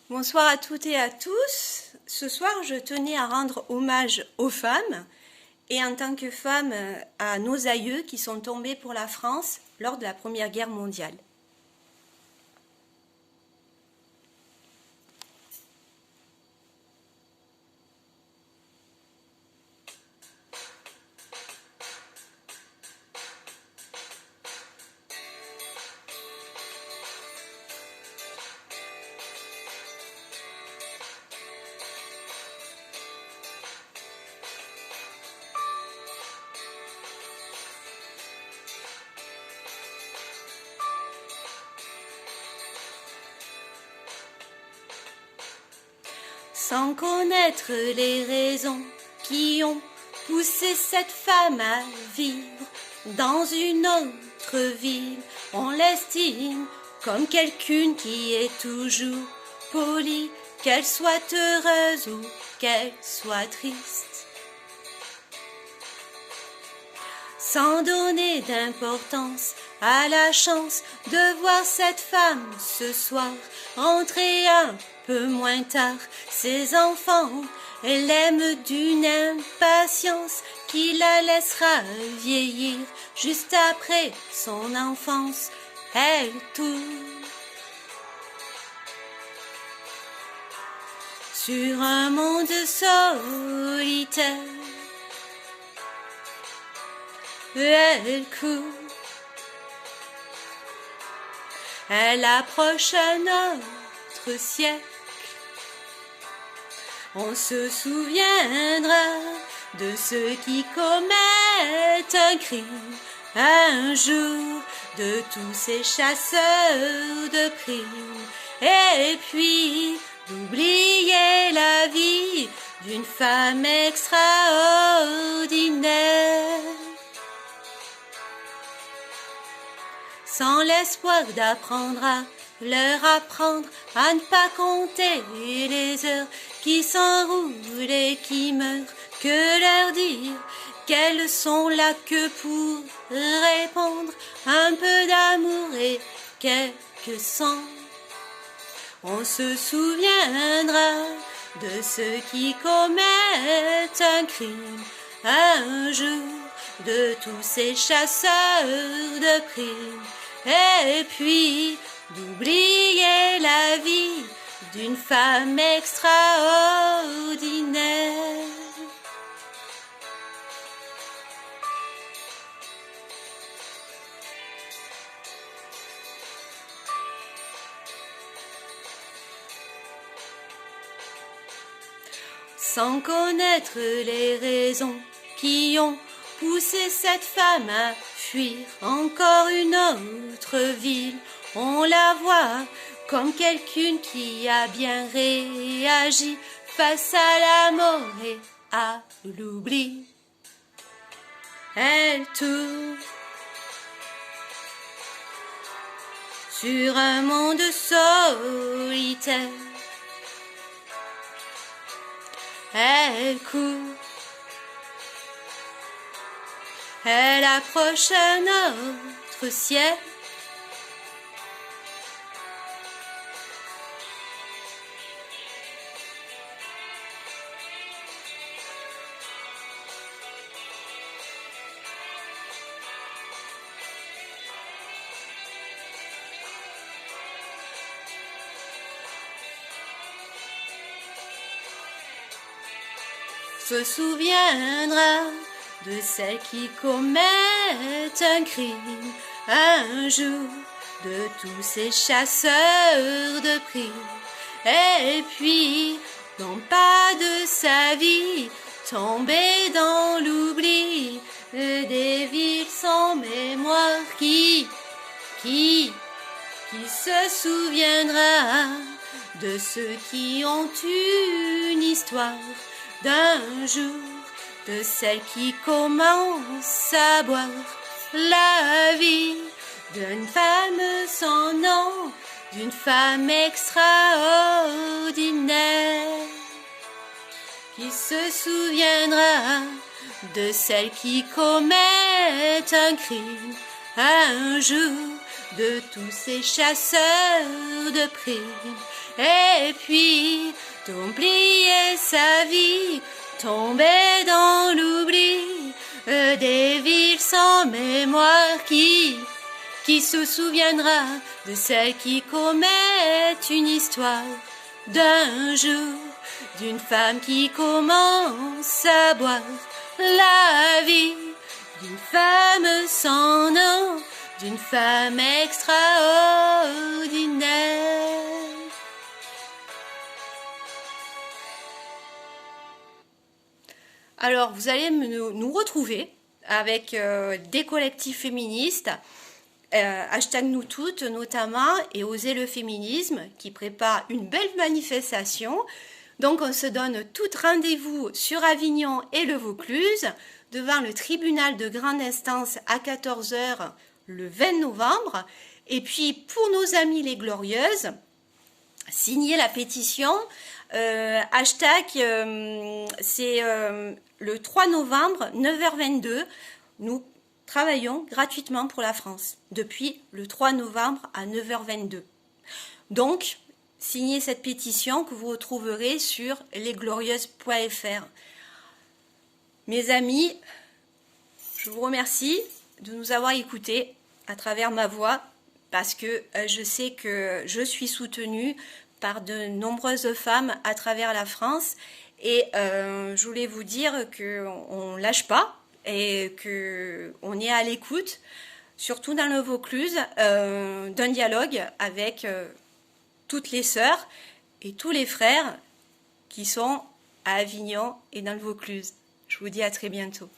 Bonsoir à toutes et à tous. Ce soir, je tenais à rendre hommage aux femmes et en tant que femme à nos aïeux qui sont tombés pour la France lors de la Première Guerre mondiale. Sans connaître les raisons qui ont poussé cette femme à vivre dans une autre ville, on l'estime comme quelqu'une qui est toujours polie, qu'elle soit heureuse ou qu'elle soit triste. Sans donner d'importance à la chance de voir cette femme ce soir rentrer un peu moins tard, ses enfants, elle aime d'une impatience qui la laissera vieillir juste après son enfance. Elle tourne sur un monde solitaire. Elle court, elle approche un autre siècle. On se souviendra de ceux qui commettent un crime un jour, de tous ces chasseurs de primes, et puis d'oublier la vie d'une femme extraordinaire. Sans l'espoir d'apprendre à leur apprendre à ne pas compter les heures qui s'enroulent et qui meurent, que leur dire qu'elles sont là que pour répondre un peu d'amour et quelques sangs. On se souviendra de ceux qui commettent un crime un jour, de tous ces chasseurs de primes, et puis d'oublier la vie d'une femme extraordinaire. Sans connaître les raisons qui ont poussé cette femme à fuir encore une autre ville, on la voit comme quelqu'une qui a bien réagi face à la mort et à l'oubli. Elle tourne sur un monde solitaire. Elle court, elle approche un autre ciel. Se souviendra de celle qui commet un crime un jour, de tous ces chasseurs de primes, et puis non pas de sa vie tombée dans l'oubli, des villes sans mémoire qui se souviendra de ceux qui ont une histoire d'un jour, de celle qui commence à boire la vie d'une femme sans nom, d'une femme extraordinaire, qui se souviendra de celle qui commet un crime un jour, de tous ces chasseurs de primes, et et puis d'oublier sa vie, tomber dans l'oubli, des villes sans mémoire qui se souviendra de celle qui commet une histoire d'un jour, d'une femme qui commence à boire la vie, d'une femme sans nom, d'une femme extraordinaire. Alors, vous allez nous retrouver avec des collectifs féministes, hashtag nous toutes notamment, et Oser le féminisme, qui prépare une belle manifestation. Donc, on se donne tout rendez-vous sur Avignon et le Vaucluse, devant le tribunal de grande instance à 14 h le 20 novembre. Et puis, pour nos amis les Glorieuses, signez la pétition. Hashtag, c'est le 3 novembre, 9h22. Nous travaillons gratuitement pour la France, depuis le 3 novembre à 9h22. Donc, signez cette pétition que vous retrouverez sur lesglorieuses.fr. Mes amis, je vous remercie de nous avoir écoutés à travers ma voix, parce que je sais que je suis soutenue par de nombreuses femmes à travers la France, et je voulais vous dire qu'on ne lâche pas et qu'on est à l'écoute, surtout dans le Vaucluse, d'un dialogue avec toutes les sœurs et tous les frères qui sont à Avignon et dans le Vaucluse. Je vous dis à très bientôt.